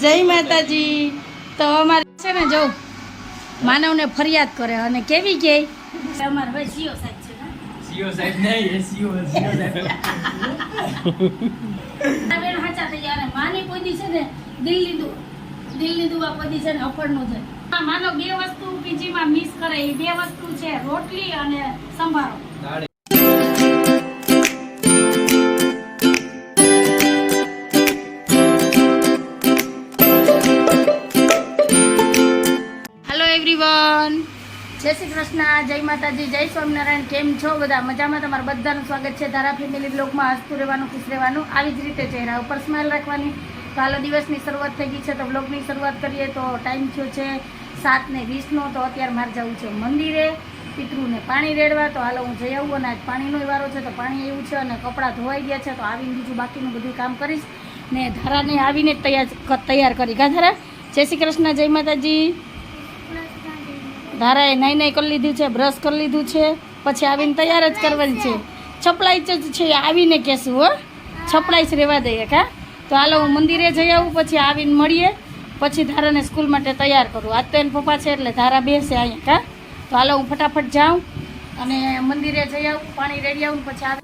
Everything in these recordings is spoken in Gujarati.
જય માતાજી. તો અમારે છે ને જો માનવને ફરિયાદ કરે અને કેવી કે અમારે ભાઈ સીઓ સાહેબ છે ને સીઓ સાહેબ નહીં એ સીઓ સાહેબ બેન હાચા થઈ જાય અને માની કોઈ છે ને દિલની દુઆ કોઈ છે ને અફળનું છે. માનો બે વસ્તુ પીજીમાં મિસ કરે એ બે વસ્તુ છે રોટલી અને સંભારો. એવરીવન, જય શ્રી કૃષ્ણ, જય માતાજી, જય સ્વામિનારાયણ. કેમ છો બધા? મજામાં? તમારું બધાનું સ્વાગત છે ધારા ફેમિલી બ્લોગમાં. હસતું રહેવાનું, ખુશ રહેવાનું, આવી જ રીતે ચહેરા ઉપર સ્માઇલ રાખવાની. તો હાલો દિવસની શરૂઆત થઈ ગઈ છે તો બ્લોગની શરૂઆત કરીએ. તો ટાઈમ થયો છે 7:20 તો અત્યારે મારે જવું છે મંદિરે પિતૃને પાણી રેડવા. તો હાલો હું જઈ આવું અને આજ પાણીનો વારો છે તો પાણી એવું છે અને કપડાં ધોવાઈ ગયા છે તો આવીને બીજું બાકીનું બધું કામ કરીશ ને ધારાને આવીને તૈયાર કરી. કા ધારા? જય શ્રી કૃષ્ણ, જય માતાજી. ધારાએ નાઈ કરી લીધું છે, બ્રશ કરી લીધું છે, પછી આવીને તૈયાર જ કરવાની છે. છપલાઈ જ છે આવીને કહેશું હો, છપલાઈ જ રહેવા દઈએ. કા? તો હાલો હું મંદિરે જઈ આવું, પછી આવીને મળીએ, પછી ધારાને સ્કૂલ માટે તૈયાર કરું. આજ તો એને પપ્પા છે એટલે ધારા બેસે અહીંયા. કા? તો હાલો હું ફટાફટ જાઉં અને મંદિરે જઈ આવું, પાણી રેડી આવું, પછી આવે.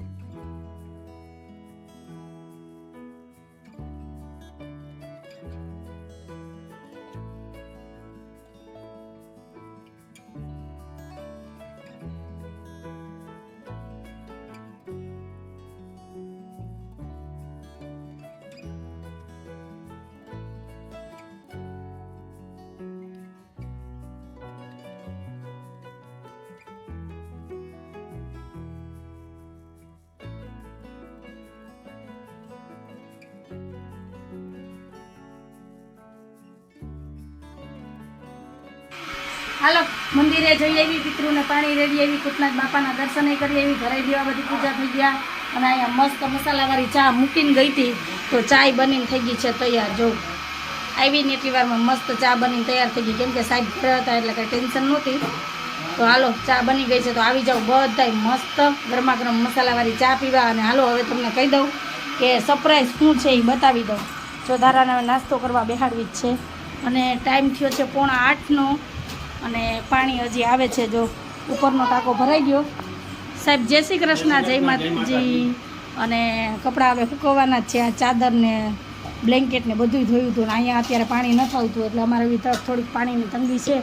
હાલો મંદિરે જઈ આવી, પિતૃને પાણી રેડી આવી, કૃષ્ણ બાપાના દર્શન કરી આવી, ઘરે જેવા બધી પૂજા થઈ ગયા અને અહીંયા મસ્ત મસાલાવાળી ચા મૂકીને ગઈ હતી તો ચાય બનીને થઈ ગઈ છે તૈયાર. જો આવીને એટલી વારમાં મસ્ત ચા બનીને તૈયાર થઈ ગઈ, કેમ કે સાહેબ ઘરે હતા એટલે કંઈ ટેન્શન નહોતી. તો હાલો ચા બની ગઈ છે તો આવી જાઓ બધાય મસ્ત ગરમા ગરમ મસાલાવાળી ચા પીવા. અને હાલો હવે તમને કહી દઉં કે સરપ્રાઈઝ શું છે એ બતાવી દઉં. જો ધારાને નાસ્તો કરવા બેહાડવી જ છે અને ટાઈમ થયો છે 7:45 અને પાણી હજી આવે છે. જો ઉપરનો ટાંકો ભરાઈ ગયો. સાહેબ જય શ્રી કૃષ્ણ, જય માતાજી. અને કપડાં હવે સૂકવવાના જ છે. આ ચાદર ને બ્લેન્કેટ ને બધું ધોયું હતું ને અહીંયા અત્યારે પાણી નથી આવતું એટલે અમારે એવી તરફ થોડીક પાણીની તંગી છે.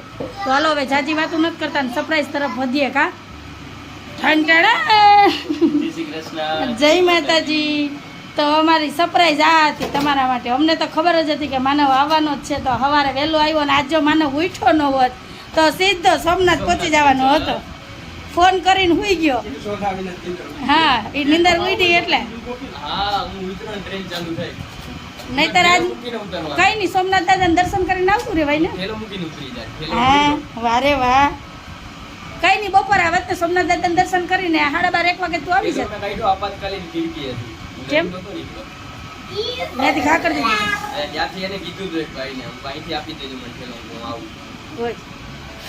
તો હાલો હવે જાજી વાતું નથી કરતા ને સરપ્રાઈઝ તરફ વધીએ. કા? જય માતાજી. તો અમારી સરપ્રાઈઝ આ હતી તમારા માટે. અમને તો ખબર જ હતી કે માનવ આવવાનો જ છે. તો સવારે વહેલો આવ્યો ને આજ જો માનવ ઉઠ્યો ન હોત તો સીધો સોમનાથ પહોંચી જવાનો હતો. ફોન કરીને સુઈ ગયો. હા એ નીંદર ઉડી એટલે નહીતર આજ કઈ નહીં સોમનાથ દાદાને દર્શન કરીને આવતું રેવાય ને. હા વારે વાહ. કઈ નહીં બપોરે આવે ને સોમનાથ દાદાને દર્શન કરીને 12:30 વાગે તું આવી જાય. કેમ ત્યાંથી ખા કરી દીધી.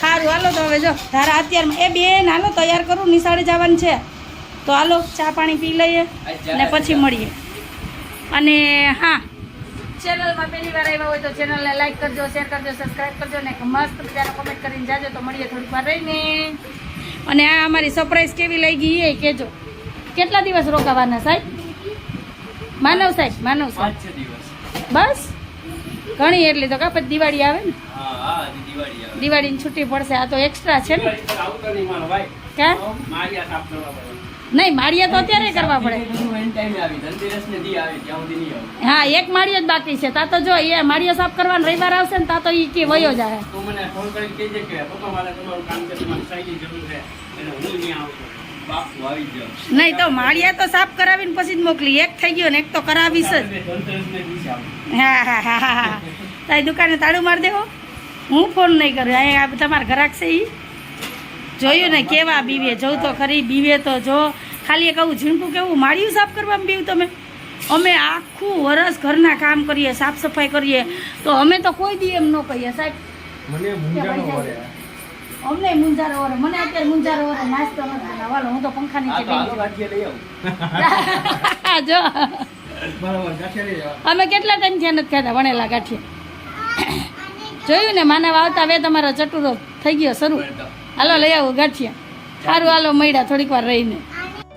સારું હાલો તો હવે જો ધારા અત્યારમાં એ બેન હાલો તૈયાર કરું, નિશાળે જવાનું છે તો હાલો ચા પાણી પી લઈએ ને પછી મળીએ. અને હા, ચેનલમાં પહેલી વાર આવ્યા હોય તો ચેનલને લાઈક કરજો, શેર કરજો, સબસ્ક્રાઈબ કરજો ને મસ્ત બીજાને કોમેન્ટ કરીને જાજો. તો મળીએ થોડીક વાર રહીને. અને આ અમારી સરપ્રાઈઝ કેવી લઈ ગઈ એ કહેજો. કેટલા દિવસ રોકાવાના સાહેબ? માનવ સાહેબ બસ ઘણી એટલી તો કાપત દિવાળી આવે ને, દિવાળીની છૂટી પડશે. આ તો એક્સ્ટ્રા છે ને. ક્યાં નહીં માળિયા તો અત્યારે કરવા પડે. હા એક માળિયો જ બાકી છે. તા તો જો એ માળિયો સાફ કરવાનો રવિવાર આવશે ને તા તો એ કે વયો જાય. નહીં તો માળિયા તો સાફ કરાવીને પછી જ મોકલી. એક થઈ ગયો ને એક તો કરાવીશ જ. હા હા હા હા હા. તારી દુકાને તાળું મારી દેવો. હું ફોન નહીં કરું. અહીંયા તમારા ઘરાક છે એ જોયું ને કેવા બીવે. જોઉં તો ખરી બીવે તો જો. ખાલી એક આવું ઝીણકું કેવું માળિયું સાફ કરવામાં બીવું તમે. અમે આખું વરસ ઘરના કામ કરીએ, સાફ સફાઈ કરીએ તો અમે તો કોઈ દી એમ ન કહીએ સાહેબ. અમને મુંજારો ઓરે. મને અત્યારે મુંજારો ઓરે નાસ્તો નથી બનાવવાનો. હું તો પંખા નીચે જો અમે કેટલા ટાઈમ થયા નથી ખાતા વણેલા ગાંઠિયા. જોયું ને માનવ આવતા વે તમારો ચટુરો થઈ ગયો શરૂ. હાલો લઈ આવો ગાંઠિયા. સારું હાલો મળ્યા થોડીક વાર રહીને.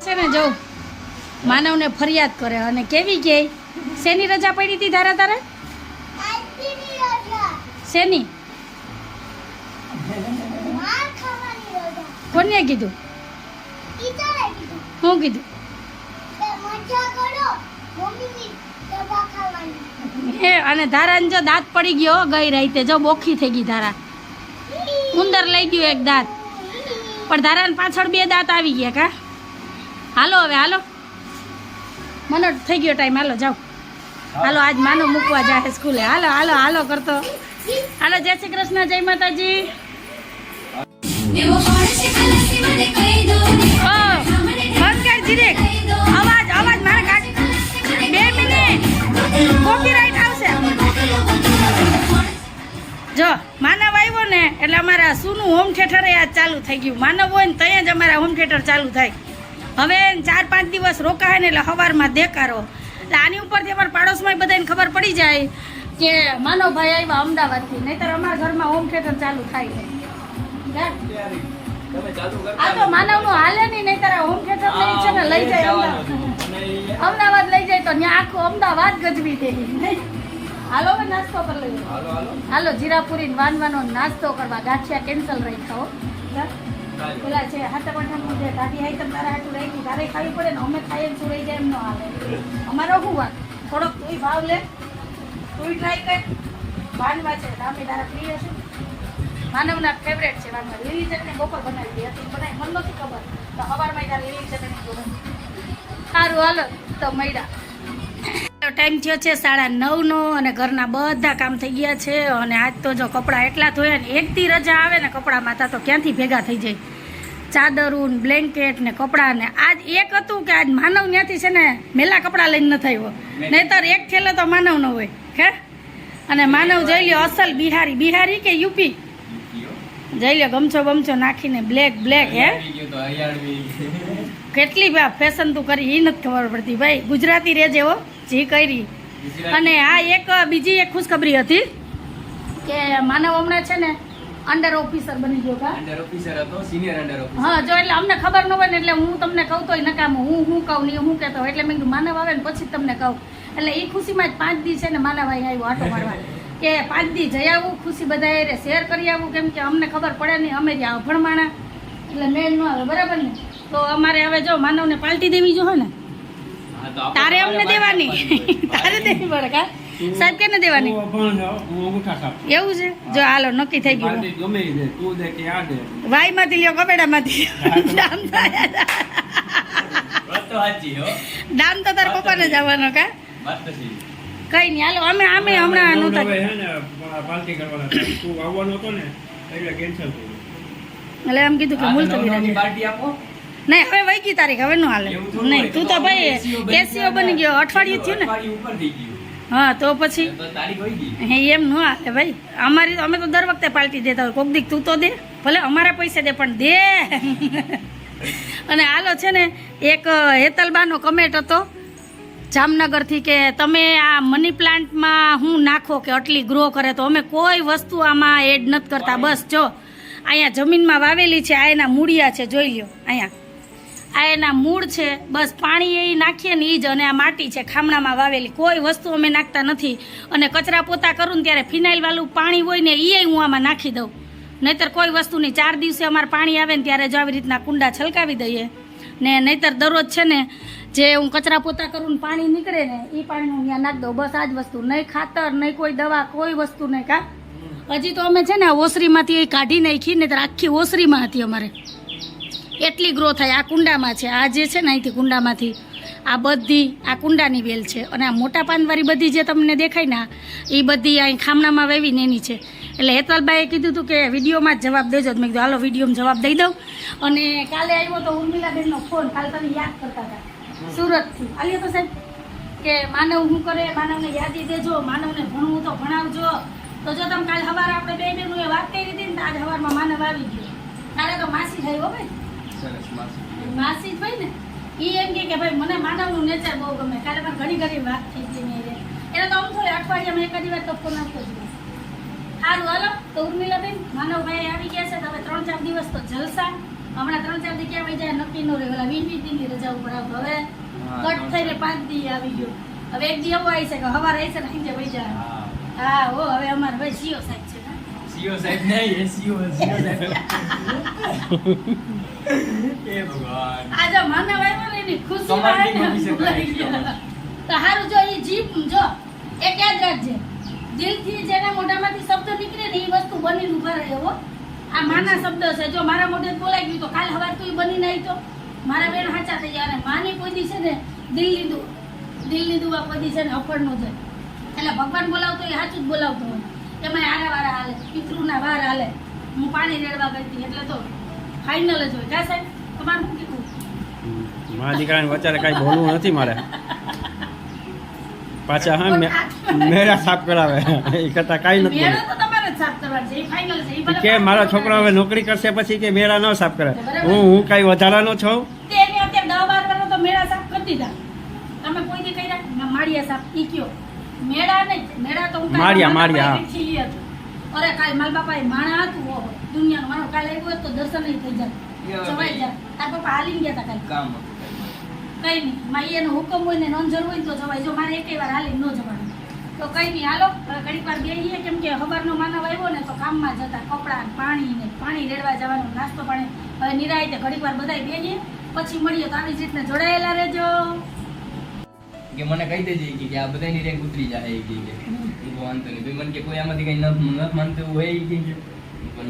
છે ને જો માનવને ફરિયાદ કરે અને કેવી કે શેની રજા પડી હતી તારે તારે શેની કોને કીધું શું કીધું હે અને ધારાને જો દાંત પડી ગયો ગઈ રાતે જો બોખી થઈ ગઈ ધારા ઉંદર લઈ ગયું એક દાંત પણ ધારાને પાછળ 2 દાંત આવી ગયા કા હાલો હવે હાલો મને થઈ ગયો ટાઈમ હાલો જાઓ હાલો આજ માનો મૂકવા જાય સ્કૂલે હાલો હાલો હાલો કરતો હાલો જય શ્રી કૃષ્ણ જય માતાજી અવાજ અવાજ મારે કાઢ 2 મિનિટ કોપીરાઈટ આવશે જો માનવ આવ્યો ને એટલે અમારા સુનું હોમ થિયેટર આજ ચાલુ થઈ ગયું માનવ હોય ને ત્યાં જ અમારા હોમ થિયેટર ચાલુ થાય હવે 4-5 દિવસ રોકાય ને એટલે સવારમાં દેકારો એટલે આની ઉપરથી અમારા પાડોશમાં બધાને ખબર પડી જાય કે માનવભાઈ આવ્યા અમદાવાદથી નહીંતર અમારા ઘરમાં હોમ થિયેટર ચાલુ થાય છે આ તો માનવનું હાલે નહીં નહીંતર હોમ થિયેટર લઈ છે ને લઈ જાય અમદાવાદ લઈ જાય તો ત્યાં આખું અમદાવાદ ગજવી દે હાલો હવે નાસ્તો કરી લઈએ હાલો જીરાપુરી વાનવાનો નાસ્તો કરવા ગાંઠિયા કેન્સલ રહી ખાઓ પેલા છે હાથે પણ જે દાદી હાઈ તમે તારા હાટું રહી ગઈ તારે ખાવી પડે ને અમે ખાઈએ શું રહી જાય એમ ન હાલે અમારો શું વાત થોડોક તું ભાવ લે તું ટ્રાય કર વાનવા છે દામી તારા પ્રિય છે માનવના ફેવરેટ છે વાનવા લીલી ચટણી બપોર બનાવી દે હતી બનાવી મને નથી ખબર તો સવારમાં તારે લીલી ચટણી જોડે સારું હાલો તો મળ્યા ટાઈમ થયો છે 9:30 નો અને ઘરના બધા કામ થઈ ગયા છે અને આજ તો જો કપડાં એટલા ધોયા ને એકથી રજા આવે ને કપડામાં તા તો ક્યાંથી ભેગા થઈ જાય ચાદરું ને બ્લેન્કેટ ને કપડાં ને આજ એક હતું કે આજ માનવ ત્યાંથી છે ને મેલા કપડાં લઈને ન થયો નહીતર એક થેલો તો માનવ ન હોય હે અને માનવ જઈ લ્યો અસલ બિહારી કે યુપી જઈ લ્યો ગમછો બમછો નાખીને બ્લેક હે કેટલી ફેશન તું કરી એ નથી ખબર પડતી ભાઈ ગુજરાતી રહેજે હો જી કરી અને આ એક બીજી એક ખુશખબરી હતી કે માનવ હમણાં છે ને અંડર ઓફિસર બની ગયો કા અંડર ઓફિસર હતો સિનિયર અંડર ઓફિસર હા જો એટલે અમને ખબર ન હોય ને એટલે હું તમને કહું તોય નકામું હું કહું ને હું કહેતો એટલે મેં કીધું માનવ આવે ને પછી જ તમને કહું એટલે એ ખુશીમાં જ 5 દી છે ને માનવભાઈ આવ્યો આટો મારવા કે 5 દી જઈ આવું ખુશી બધા શેર કરી આવું કેમ કે અમને ખબર પડે નહીં અમે જ્યાં અભણ માણા એટલે મેળ ન આવે બરાબર ને તો અમારે હવે જો માનવને પાલટી દેવી જો ને તારે અમને દેવાની તારે દેવી પડે કા સાહેબ કેને દેવાની એવું છે જો હાલો નક્કી થઈ ગયું વાઈ માંથી લ્યો કપેડા માંથી દામ તો તાર પપ્પાને જવાનો કા કઈ નહીં હાલો અમે હમણાં નહોતા એટલે એમ કીધું કે મુલતવી રાખજો નહીં હવે વહી ગઈ તારીખ હવે નો હાલે નહીં તું તો ભાઈ એસીઓ બની ગયો અઠવાડિયું થયું ને હા તો પછી એમ ન હાલે ભાઈ અમે તો દર વખતે પાર્ટી દેતા હોય કોક દીક તું તો દે ભલે અમારા પૈસા દે પણ દે અને હાલો છે ને એક હેતલબાનો કમેન્ટ હતો જામનગરથી કે તમે આ મની પ્લાન્ટમાં હું નાખો કે આટલી ગ્રો કરે તો અમે કોઈ વસ્તુ આમાં એડ નથી કરતા બસ જો અહીંયા જમીનમાં વાવેલી છે આ એના મૂળિયા છે જોઈ લ્યો અહીંયા આ એના મૂળ છે બસ પાણી એ નાખીએ ને એ જ અને આ માટી છે ખામણામાં વાવેલી કોઈ વસ્તુ અમે નાખતા નથી અને કચરા પોતા કરું ને ત્યારે ફિનાઇલવાળું પાણી હોય ને એ હું આમાં નાખી દઉં નહીંતર કોઈ વસ્તુ નહીં 4 દિવસે અમારે પાણી આવે ને ત્યારે જો આવી રીતના કુંડા છલકાવી દઈએ ને નહીંતર દરરોજ છે ને જે હું કચરા પોતા કરું ને પાણી નીકળે ને એ પાણી હું ત્યાં નાખી દઉં બસ આ જ વસ્તુ નહીં ખાતર નહીં કોઈ દવા કોઈ વસ્તુ નહીં કા હજી તો અમે છે ને ઓસરીમાંથી કાઢી નાખી ને ત્યારે આખી ઓસરીમાં હતી અમારે એટલી ગ્રો થાય આ કુંડામાં છે આ જે છે ને અહીંથી કુંડામાંથી આ બધી આ કુંડાની વેલ છે અને આ મોટા પાનવાળી બધી જે તમને દેખાય ને એ બધી અહીં ખામણામાં વેવીને એની છે એટલે હેતલબાઈએ કીધું હતું કે વિડીયોમાં જ જવાબ દેજો મેં કીધું હાલો વિડીયોમાં જવાબ દઈ દઉં અને કાલે આવ્યો તો ઉર્મિલાબેનનો ફોન કાલે તમે યાદ કરતા હતા સુરતથી આલ્યો તો સાહેબ કે માનવ શું કરે માનવને યાદી દેજો માનવને ભણવું તો ભણાવજો તો જો તમે કાલે સવારે આપણે બે બેનું એ વાત કરી હતી ને આજ સવારમાં માનવ આવી ગયો તારે તો માસી થઈ હો ભાઈ માસી જ ભાઈ ને એ એમ કે ભાઈ મને માનવનું નેચર બહુ ગમે કાલે પણ ઘણી વાત થઈ હતી એને તો આમ થોડી અઠવાડિયામાં એકાદી વાર તો ફોન આપતો જ સારું હાલો તો ઉર્મિલાબેન માનવભાઈ આવી ગયા છે તો હવે 3-4 દિવસ તો જલસા. હમણાં 3-4 દી ક્યાં વહી જાય નક્કી ન રહે. ઓલા 20 દિનની રજા ઉપર આવતો હવે કટ થઈને 5 દી આવી ગયો. હવે એક દી એવો આવી છે કે હવારે આવી છે ને સાંજે વહી જાય. હા હો હવે અમારે ભાઈ સીઓ સાહેબ છે ને. સીઓ સાહેબ નહીં, સીઓ સાહેબ. એ ભગવાન. આજે માનવ આવ્યો ને એની ખુશી Commanding officer ભૂલાઈ ગયા. તો હારું જો એ જીભ જો એક યાદ રાખજે દિલથી જેના મોઢામાંથી શબ્દ નીકળે ને એ વસ્તુ બનીને ઉભા રહે હો. આ માના શબ્દ છે જો મારા મોઢે બોલાઈ ગયું તો કાલ હવાર તું બની નહીં તો મારા બેન હાચા થઈ જાય. અને માની કોઈ દી છે ને દિલની દુઆ કોઈ દી છે ને અફળ ન જાય. એટલે ભગવાન બોલાવતો એ સાચું જ બોલાવતો હોય. એમાં આરા વારા હાલે પિતૃના વાર હાલે. હું પાણી રેડવા ગઈ હતી એટલે તો ફાઇનલ જ હોય. કા સાહેબ તમારું શું કીધું? મારા દીકરાને વચ્ચે કાંઈ બોલવું નથી મારે. પાછા હા મેળા સાફ કરાવે એ કરતા કાંઈ નથી મેળો તો તમારે જ સાફ કરવાનો છે એ ફાઇનલ છે. એ ભલે કે મારો છોકરો હવે નોકરી કરશે પછી કે મેળા ન સાફ કરે. હું કાંઈ વધારાનો છું. તે એને અત્યારે 10-12 વર્ષ તો મેળા સાફ કરી દીધા. તમે કોઈ દી કર્યા માળિયા સાફ ઈ કયો મેળા નહીં. મેળા તો હું માળિયા, હા. ખીલી હતું. અરે કાલ મારા બાપાએ માણા હતું ઓહો દુનિયાનું મારો કાલે આવ્યો હોત તો દર્શન નહીં થઈ જાય. જવાઈ જાય. તાર પપ્પા હાલીને ગયા હતા કાલે. કામ કઈ નહીં માઈ એનો હુકમ હોય ને નોંધર હોય ને તો જવાય. જો મારે એકેય વાર હાલીને ન જવાનું તો કઈ નહીં હાલો હવે ઘડીક વાર બેહીએ. કેમ કે સવારનો માનવ આવ્યો ને તો કામમાં જતા કપડાં પાણી રેડવા જવાનું નાસ્તો પાણી હવે નિરાયતે ઘડીક વાર બધાય બેહીએ પછી મળીએ. તો આવી જ રીતના જોડાયેલા રહેજો. કે મને કહી દેજે કે આ બધાની રેન્ક ઉતરી જાય એ કે વાંધો નહીં. ભાઈ મને કે કોઈ આમાંથી કઈ ન માનતું હોય એ કે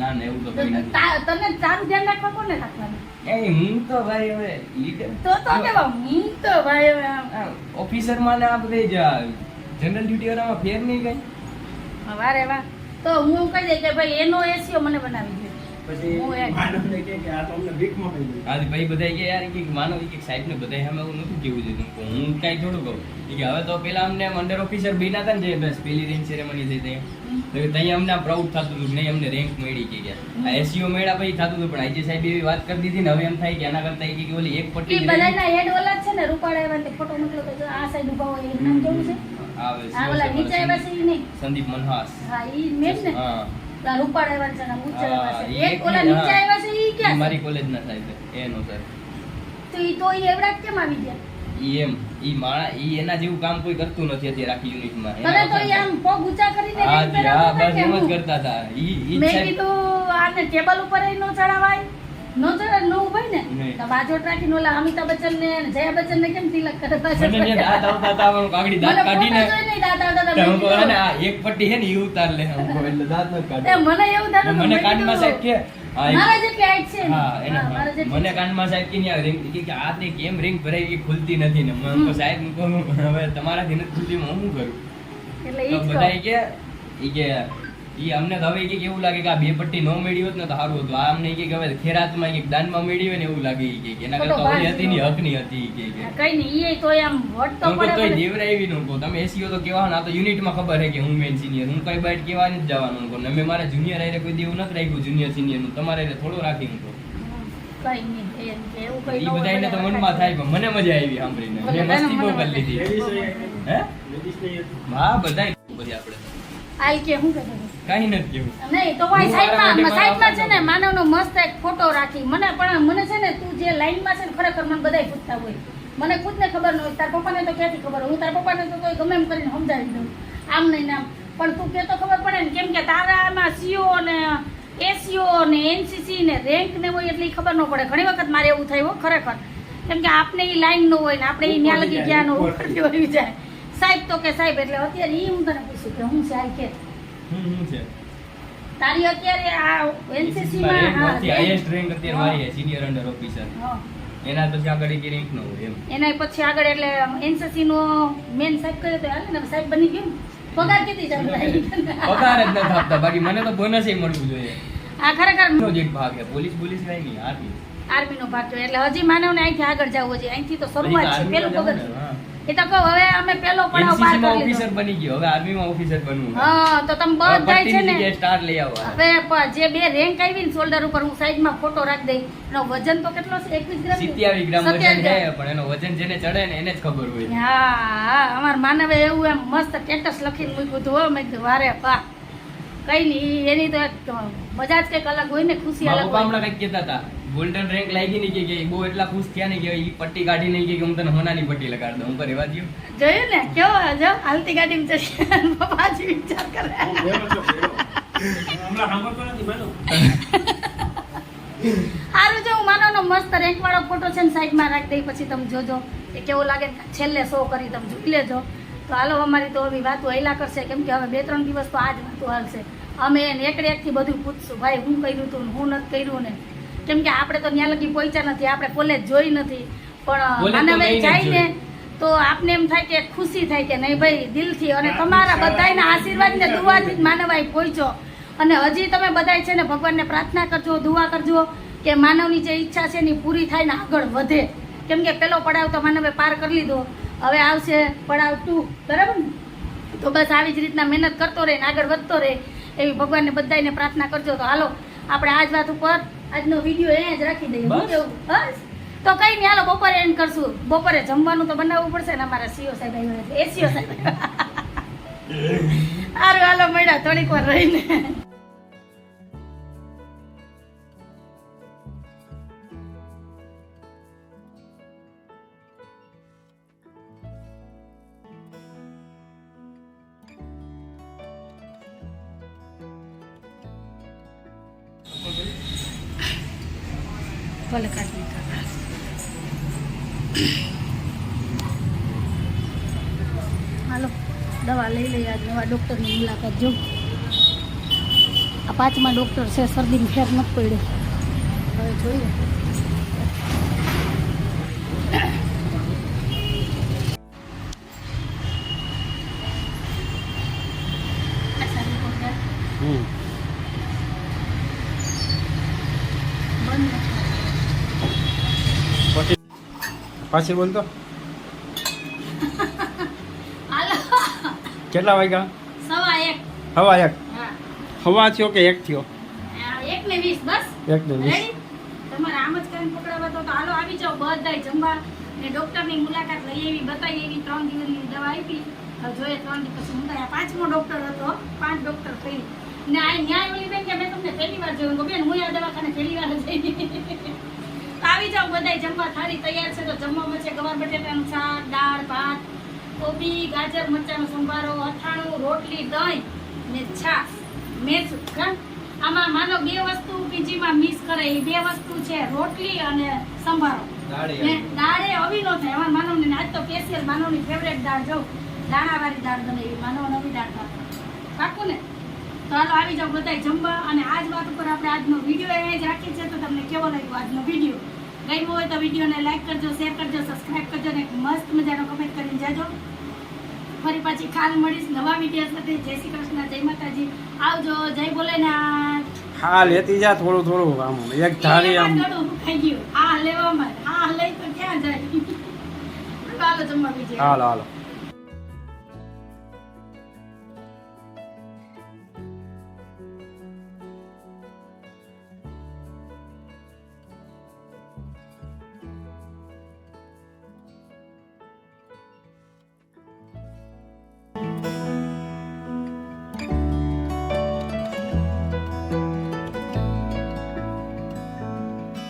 ના ના એવું તો કઈ નથી. તને તારું ધ્યાન રાખવા કોને રાખવાનું? એ હું તો ભાઈ હવે લીડર તો કેવા હું તો ભાઈ હવે આમ ઓફિસર માં ને આ બધે જનરલ ડ્યુટી વાળામાં ફેર નહીં કઈ. વારે વાહ તો હું કહી દઈ કે ભાઈ એનો એસીઓ મને બનાવી દે. પછી હું એક- માનવને કહે કે આ તો અમને ભીખમાં પડી ગયું. આજ ભાઈ બધા કે યાર કે માનો કે સાહેબ ને બધા સામે એવું નતું કેવું છે હું કઈ થોડું કહું કે હવે તો પેલા અમને અંડર ઓફિસર બન્યા હતા ને જે બસ પેલી રેન્ક સેરેમની થઈ ત્યાં અમને પ્રાઉડ થતું હતું કે નહીં અમને રેન્ક મળી કે આ એસીઓ મેળા પછી થતું હતું. પણ આજે સાહેબ એવી વાત કરી દીધી ને હવે એમ થાય કે આના કરતા કે ઓલી એક ઈ પટ્ટી બધાના હેડ ઓલા જ છે ને રૂપાળા એવા તે ફોટો મોકલો તો જો આ સાઈડ ઉભા હોય એનું નામ કેવું છે? આવે આ ઓલા નીચે આવ્યા છે ઈ નહીં. સંદીપ મનહાસ. હા ઈ મેં જ ને હા આ રૂપાળા એવા છે ને ઊંચા એવા હા, છે. ઈ એક એક ઓલા ને, નીચે હા. આવ્યા છે ઈ ઈ ક્યાં છે? મારી કોલેજ ના સાહેબ એનો સર તો ઈ એવડા કેમ આવી ગયા? ઈ એમ ઈ માણા ઈ એના જેવું કામ કોઈ કરતું નથી અત્યારે આખી યુનિટમાં. તને તો ઈ આમ પગ ઊંચા કરીને હા રેન્ક જી, હા પહેરાવતા બસ કે એમ જ હું? કરતા હતા. ઈ મેં સાહેબ કીધું આને ટેબલ ઉપર ય નો ચડાવાય નો ચડાય નો ઉભાય ને નહીં. તો બાજોટ રાખીને ઓલા અમિતાભ બચ્ચન ને અને જયા બચ્ચન ને કેમ તિલક કરે બાજોટ મને ને દાંત આવતા હતા હું કાગડી દાંત મને કાઢીને ફોટો જોઈને દાંત આવતા હતા. તો મેં હું કહું, કીધું, "ના, આ એક પટ્ટી હે ને ઈ ઉતાર લે હું કહું, એટલે દાંત નથી એ કાઢતા." મને એવું થતું હતું. મને મેં કાનમાં કીધું, સાહેબ કે હા, એ- મારા જેટલી હાઈટ છે ને. હા, એને હા, મારા જેટલી મને છે. કાનમાં સાહેબ કે ન્યા ring કે આ તે કેમ ring ભરાઈ ગઈ ખુલતી નથી ને હું કહું, સાહેબ હું કહું હવે તમારાથી નથી ખુલતી હું શું કરું? એટલે ઈ તો જ કહું. બધાય કે ઈ કે ઈ અમને તો હવે ઈ કે એવું લાગે કે આ બે પટ્ટી નો મેળી હોત ને તો સારું હતું. આ અમને ઈ કે હવે ખેરાતમાં ઈ કે દાનમાં મેળી હોય ને એવું લાગે ઈ કે એના ખોટો કરતા ઓલી ભાર હતી ની જેવો. હકની હતી ઈ કે કઈ નહીં ઈ તોય આમ વટ તો હું કહું, પડે તોય મને. દેવરા એવી નું કહું તમે એસીઓ તો કેવા આ તો યુનિટમાં ખબર હે કે હું મેન સિનિયર હું કઈ બાઈટ કેવા નથી જવાનું કહું મેં મારા જુનિયર આરે કોઈ દેવું નથી રાખ્યું જુનિયર સિનિયર નું તમારે હારે થોડું રાખી હું કહું. કઈ નહીં એમ કે એવું કઈ ઈ ન હોય બધાયને તો બધા મનમાં થાય પણ મને મજા આવી સાંભળીને મેં મસ્તી બહુ કરી લીધી. હે હા બધાય બધી આપણે આઈ કે હું કહેતો હતો? કાઈ નથી કેવું નહીં તો ભાઈ હું સાઈડમાં મારા સાઈડમાં છે ને માટે માનવનો મસ્ત એક ફોટો રાખી મને પણ મને છે ને તું જે લાઈનમાં છે ને ખરેખર મને બધાય પૂછતા હોય મને ખુદને ખબર ન હોય તાર પપ્પાને તો ક્યાંથી ખબર હોય હું તાર પપ્પાને તો તોય ગમે એમ કરીને સમજાવી દઉં આમ નહીં ને આમ પણ તું કે તો ખબર પડે ને કેમ કે તારામાં સીઓ ને એસીઓ ને એનસીસી ને રેન્ક ને હોય એટલે ઈ ખબર ન પડે ઘણી વખત મારે એવું થયું હો, ખરેખર કેમ કે આપણે ઈ લાઈન ન હોય ને આપણે ઈ ન્યા લગી ગયા નો ઉપરથી વળી જાય સાહેબ તો કે સાહેબ એટલે અત્યારે ઈ હું તને પૂછું કે હું છે આ કે હું છે તારી અત્યારે આ એનસીસી માં rank હા માંથી highest rank અત્યારે મારી છે સિનિયર અંડર ઓફિસર હા. એના પછી આગળ એક rank નો હોય એમ એના પછી આગળ એટલે એનસીસી નો મેન સાહેબ કર્યો તો હાલે ને સાહેબ બની ગયો ને. પગાર કેટલી ચાલુ પગાર જ નથી આપતા બાકી મને તો બોનસ મળવું જોઈએ આ ખરેખર પ્રોજેક્ટ ભાગ છે પોલીસ પોલીસ કઈ નહીં આર્મી આર્મી નો ભાગ છે એટલે હજી માનવને અહીંથી આગળ જવું છે અહીંથી તો શરૂઆત છે પેલું પગથિયું એ તો કહું હવે અમે પેલો પડાવ પાર એનસીસી માં કરી ઓફિસર લીધો બની ગયો હવે આર્મી માં ઓફિસર બનવું છે. હા તો તમે હવે બધાય છે પટ્ટીની ને જગ્યાએ સ્ટાર લઈ આવવા હવે જે બે રેન્ક આવી ને શોલ્ડર ઉપર હું સાઈડમાં ફોટો રાખી દઈ એનો વજન તો કેટલો છે 21 ગ્રામ 27 ગ્રામ વજન 27 છે ગ્રામ. પણ એનો વજન જેને ચડે ને એને જ ખબર હોય હા અમાર માનવે એવું એમ મસ્ત સ્ટેટસ લખીને મૂક્યું હતું હો મેં કીધું વારે વાહ કઈ નહીં એની તો એક મજા જ કંઈક અલગ હોય ને, ખુશી મારા અલગ પપ્પા હોય. હમણાં કંઈક કહેતા હતા ગોલ્ડન રેન્ક લાગી નહીં કે બહુ એટલા ખુશ થયા નહીં કે ઈ પટ્ટી કાઢી નહીં કે હું તને હોનાની પટ્ટી લગાડી દઉં. હું પર એવા દઉં. જોયું ને કેવો જો હાલતી ગાડીમાં જશે પપ્પા હજી વિચાર કરે. હમણાં સાંભળતો નથી માનો. સારું જો હું માનવનો મસ્ત રેન્ક વાળો ફોટો છે ને સાઈડમાં રાખી દઈ, પછી તમે જોજો કે કેવો લાગે ને છેલ્લે શો કરી તમે જોઈ લેજો. તો હાલો અમારી તો હવે વાતો હેલા કરશે, કેમ કે હવે 2-3 દિવસ તો આ જ વાતો હાલશે. અમે એને એકથી બધું પૂછશું, ભાઈ હું કર્યું હતું ને હું નથી કર્યું ને, કેમ કે આપણે તો ત્યાં લગી પહોંચ્યા નથી, આપણે કોલેજ જોઈ નથી. પણ કોલેજ તો માનવે મેં જાય ને જોઈ. તો આપને એમ થાય કે ખુશી થાય કે નહીં ભાઈ દિલથી, અને તમારા બધાના આશીર્વાદ ને દુઆથી જ માનવાઈ પહોંચ્યો. અને હજી તમે બધાય છે ને ભગવાનને પ્રાર્થના કરજો, દુઆ કરજો કે માનવની જે ઈચ્છા છે એની પૂરી થાય ને આગળ વધે. કેમ કે પેલો પડાવ તો માનવે પાર કરી લીધો, હવે આવશે પડાવ 2, બરાબર ને? તો બસ આવી જ રીતના મહેનત કરતો રહે ને આગળ વધતો રહે એવી ભગવાનને બધાને પ્રાર્થના કરજો. તો હાલો આપણે આજ વાત ઉપર આજનો વિડીયો અહીંયા જ રાખી દઈએ. બસ. શું કેવું? બસ તો કઈ નહીં, હાલો બપોરે એન્ડ કરશું. બપોરે જમવાનું તો બનાવવું પડશે ને, અમારા સીઓ સાહેબ આવ્યા છે, એસીઓ સાહેબ. સારું હાલો મળ્યા થોડીક વાર રહીને. ભલે કાઢી નાખો. હાલો દવા લઈ લઈએ. આજ નવા ડૉક્ટરની મુલાકાત જો. આ 5મા ડૉક્ટર છે, શરદીનો ફેર નથી પડ્યો. હવે જોઈએ. હમ. પાછી બોલતો હાલો કેટલા વાગ્યા? 1:15. હવા 1 હા હવા થયો કે 1 થયો? 1:20 બસ. 1:20. રેડી? તમારે આમ જ કરીને પકડાવા તો હાલો આવી જાઓ બધાય જમવા ને ડૉક્ટરની મુલાકાત લઈ એવી બતાવી એવી 3 દિવસની દવા આપી. હવે જોઈએ 3 દિવસ પછી હું આ 5મો ડૉક્ટર હતો, 5 ડૉક્ટર થઈ ને આ ન્યાય ઓલી બેન કે મેં તમને પહેલી વાર જોયું. બેન હું આ દવાખાને પહેલી વાર જ જઈ. આવી જાઓ બધાય જમવા, થાળી તૈયાર છે. તો જમવામાં છે ગવાર બટેટાનું શાક, દાળ ભાત, કોબી ગાજર મરચાંનો સંભારો, અથાણું, રોટલી, દહીં ને છાશ, મેસું. આમાં માનો 2 વસ્તુ પીજીમાં મિસ કરે, એ 2 વસ્તુ છે રોટલી અને સંભારો. ને દાળે અવી નો થાય અમારા માનવને. આજ તો સ્પેશિયલ માનવની ફેવરેટ દાળ જો દાણાવાળી દાળ બનાવી, માનવ નવી દાળ ખાતા પાકું ને. તો હાલો આવી જાઓ બધાય જમવા. અને આજ વાત ઉપર આપણે આજનો વિડીયો અહીંયા જ રાખીએ છીએ. તો તમને કેવો લાગ્યો આજનો વિડીયો? ગમ્યો હોય તો વિડીયોને લાઈક કરજો, શેર કરજો, સબસ્ક્રાઈબ કરજો અને એક મસ્ત મજાનો કમેન્ટ કરીને જાજો. ફરી પાછી કાલ મળીશ નવા વિડીયો સાથે. જય શ્રી કૃષ્ણ, જય માતાજી, આવજો, જય ભોલેનાથ. હા લેતી જા થોડું થોડું આમ એક ધારી આમ. ખાઈ ગયું આ લેવામાં, આ લઈ તો ક્યાં જાય? હાલો જમવા બીજે. હાલો હાલો.